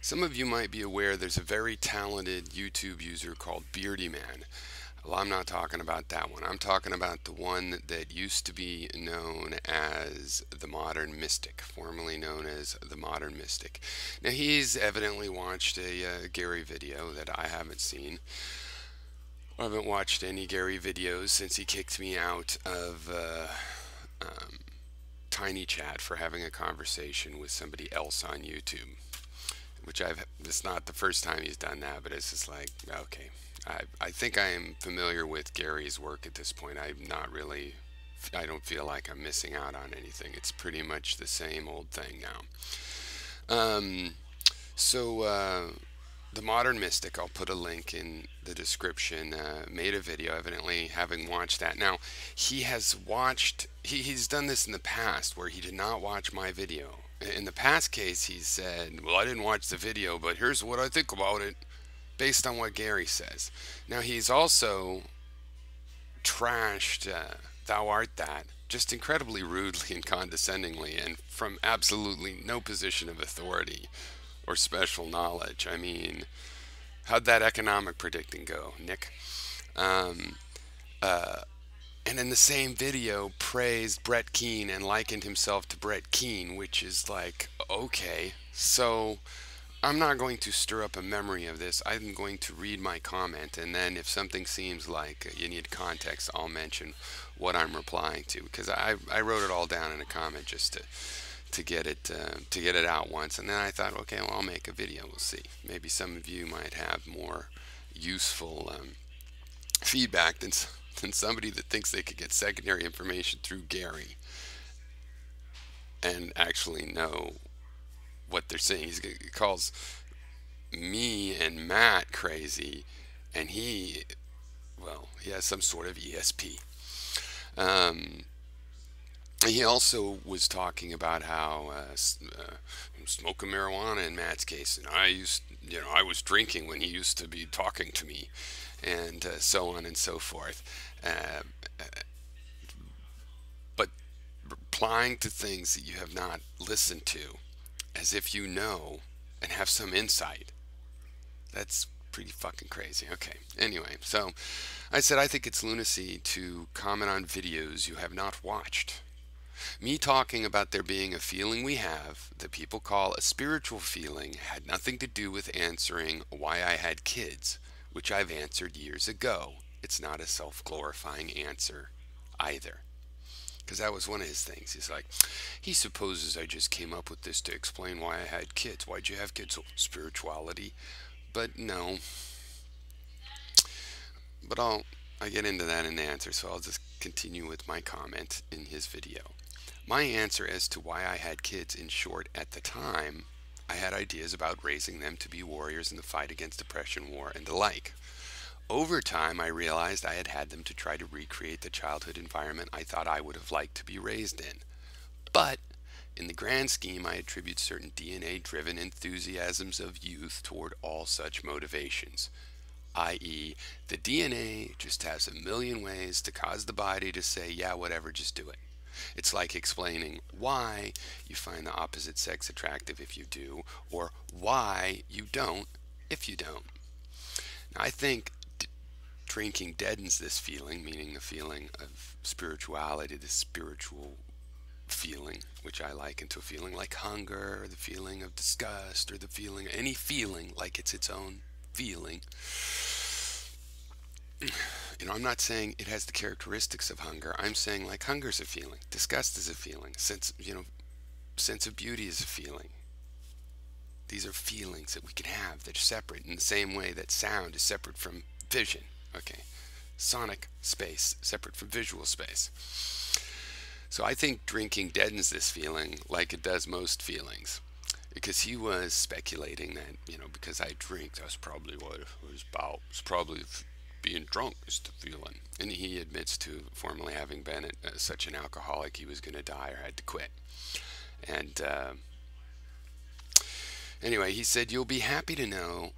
Some of you might be aware there's a very talented YouTube user called Beardy Man. Well, I'm not talking about that one. I'm talking about the one that used to be known as the Modern Mystic, formerly known as the Modern Mystic. Now, he's evidently watched a Gary video that I haven't seen. I haven't watched any Gary videos since he kicked me out of um, Tiny Chat for having a conversation with somebody else on YouTube. It's not the first time he's done that, but it's just like, okay. I think I am familiar with Gary's work at this point. I don't feel like I'm missing out on anything. It's pretty much the same old thing now. So, the Modern Mystic, I'll put a link in the description, made a video, evidently having watched that. Now, he's done this in the past where he did not watch my video. In the past case, he said, well, I didn't watch the video, but here's what I think about it, based on what Gary says. Now, he's also trashed Thou Art That, just incredibly rudely and condescendingly, and from absolutely no position of authority or special knowledge. I mean, how'd that economic predicting go, Nick? Um, uh, and in the same video, praised Brett Keane and likened himself to Brett Keane, which is like, okay, so I'm not going to stir up a memory of this. I'm going to read my comment, and then if something seems like you need context, I'll mention what I'm replying to, because I wrote it all down in a comment just to get it out once, and then I thought, okay, well, I'll make a video. We'll see. Maybe some of you might have more useful feedback than somebody that thinks they could get secondary information through Gary and actually know what they're saying. He calls me and Matt crazy, and he has some sort of ESP. Um, he also was talking about how smoking marijuana in Matt's case, and I was drinking when he used to be talking to me, and so on and so forth. But replying to things that you have not listened to, as if you know and have some insight. That's pretty fucking crazy. Okay. Anyway, so I said I think it's lunacy to comment on videos you have not watched. Me talking about there being a feeling we have that people call a spiritual feeling had nothing to do with answering why I had kids, which I've answered years ago. It's not a self-glorifying answer either. Because that was one of his things. He's like, he supposes I just came up with this to explain why I had kids. Why'd you have kids? Oh, spirituality. But no. But I get into that in the answer, so I'll just continue with my comment in his video. My answer as to why I had kids, in short, at the time, I had ideas about raising them to be warriors in the fight against depression, war, and the like. Over time, I realized I had had them to try to recreate the childhood environment I thought I would have liked to be raised in. But, in the grand scheme, I attribute certain DNA-driven enthusiasms of youth toward all such motivations, i.e., the DNA just has a million ways to cause the body to say, yeah, whatever, just do it. It's like explaining why you find the opposite sex attractive if you do, or why you don't if you don't. Now, I think drinking deadens this feeling, meaning the feeling of spirituality, the spiritual feeling, which I liken to a feeling like hunger, or the feeling of disgust, or any feeling like it's its own feeling. I'm not saying it has the characteristics of hunger. I'm saying like hunger's a feeling, disgust is a feeling, sense of beauty is a feeling. These are feelings that we can have that are separate in the same way that sound is separate from vision. Okay, sonic space separate from visual space. So I think drinking deadens this feeling like it does most feelings, because he was speculating that because I drink, that's probably what it was about. It's probably being drunk is the feeling. And he admits to formerly having been such an alcoholic he was going to die or had to quit. And anyway, he said, you'll be happy to know.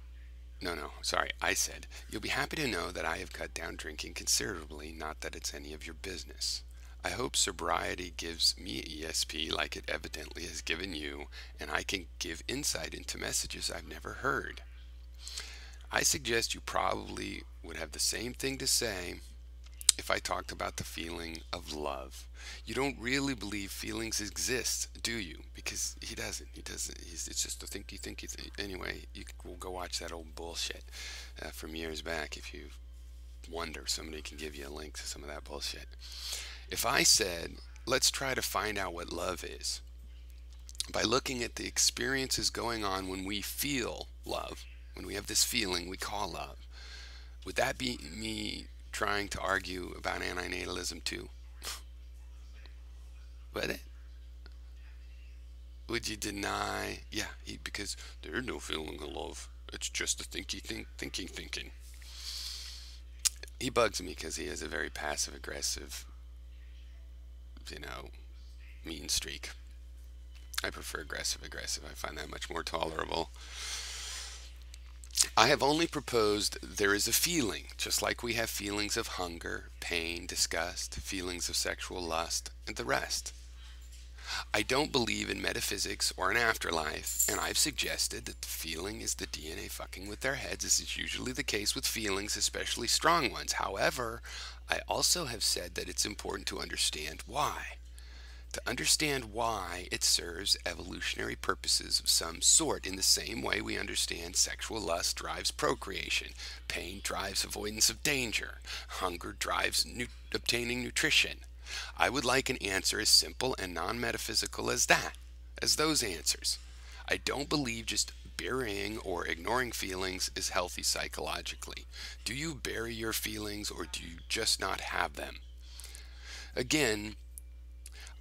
No, sorry, I said, you'll be happy to know that I have cut down drinking considerably, not that it's any of your business. I hope sobriety gives me ESP like it evidently has given you, and I can give insight into messages I've never heard. I suggest you probably would have the same thing to say if I talked about the feeling of love. You don't really believe feelings exist, do you? Because he doesn't. He doesn't. It's just a thinky thing. Anyway, will go watch that old bullshit from years back if you wonder. Somebody can give you a link to some of that bullshit. If I said, let's try to find out what love is by looking at the experiences going on when we feel love, when we have this feeling we call love, would that be me trying to argue about antinatalism too? Would it? Would you deny? Yeah, because there's no feeling of love. It's just a thinking. He bugs me because he has a very passive aggressive, you know, mean streak. I prefer aggressive. I find that much more tolerable. I have only proposed there is a feeling, just like we have feelings of hunger, pain, disgust, feelings of sexual lust, and the rest. I don't believe in metaphysics or an afterlife, and I've suggested that the feeling is the DNA fucking with their heads. This is usually the case with feelings, especially strong ones. However, I also have said that it's important to understand why. To understand why it serves evolutionary purposes of some sort, in the same way we understand sexual lust drives procreation, pain drives avoidance of danger, hunger drives obtaining nutrition. I would like an answer as simple and non-metaphysical as that, as those answers. I don't believe just burying or ignoring feelings is healthy psychologically. Do you bury your feelings or do you just not have them? Again,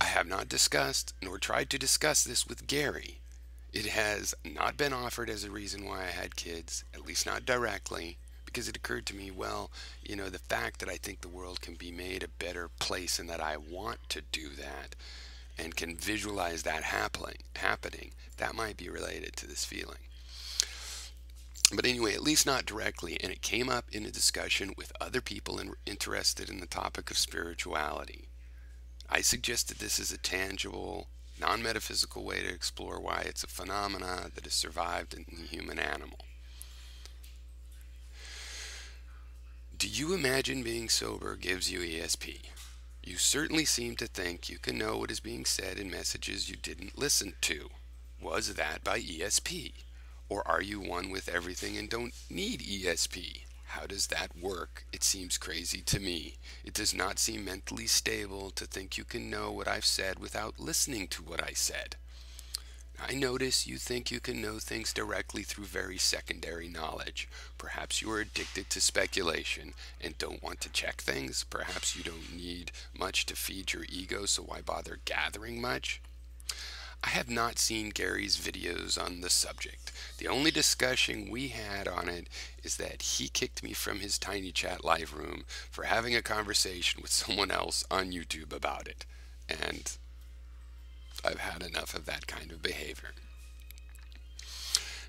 I have not discussed nor tried to discuss this with Gary. It has not been offered as a reason why I had kids, at least not directly, because it occurred to me, well, the fact that I think the world can be made a better place and that I want to do that and can visualize that happening, that might be related to this feeling. But anyway, at least not directly, and it came up in a discussion with other people interested in the topic of spirituality. I suggested this is a tangible, non-metaphysical way to explore why it's a phenomena that has survived in the human animal. Do you imagine being sober gives you ESP? You certainly seem to think you can know what is being said in messages you didn't listen to. Was that by ESP? Or are you one with everything and don't need ESP? How does that work? It seems crazy to me. It does not seem mentally stable to think you can know what I've said without listening to what I said. I notice you think you can know things directly through very secondary knowledge. Perhaps you are addicted to speculation and don't want to check things. Perhaps you don't need much to feed your ego, so why bother gathering much? I have not seen Gary's videos on the subject. The only discussion we had on it is that he kicked me from his Tiny Chat live room for having a conversation with someone else on YouTube about it. And I've had enough of that kind of behavior.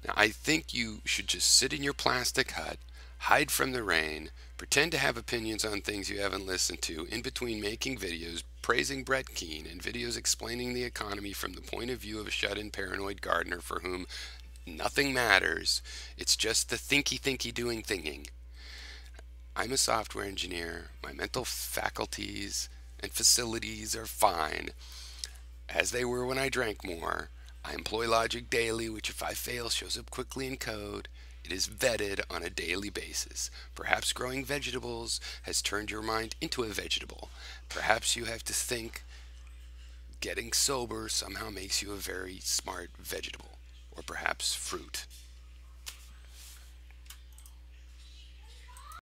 Now, I think you should just sit in your plastic hut, hide from the rain, pretend to have opinions on things you haven't listened to, in between making videos praising Brett Keane and videos explaining the economy from the point of view of a shut-in paranoid gardener for whom nothing matters. It's just the thinky doing thinking. I'm a software engineer. My mental faculties and facilities are fine, as they were when I drank more. I employ logic daily, which if I fail shows up quickly in code. It is vetted on a daily basis. Perhaps growing vegetables has turned your mind into a vegetable. Perhaps you have to think getting sober somehow makes you a very smart vegetable. Or perhaps fruit.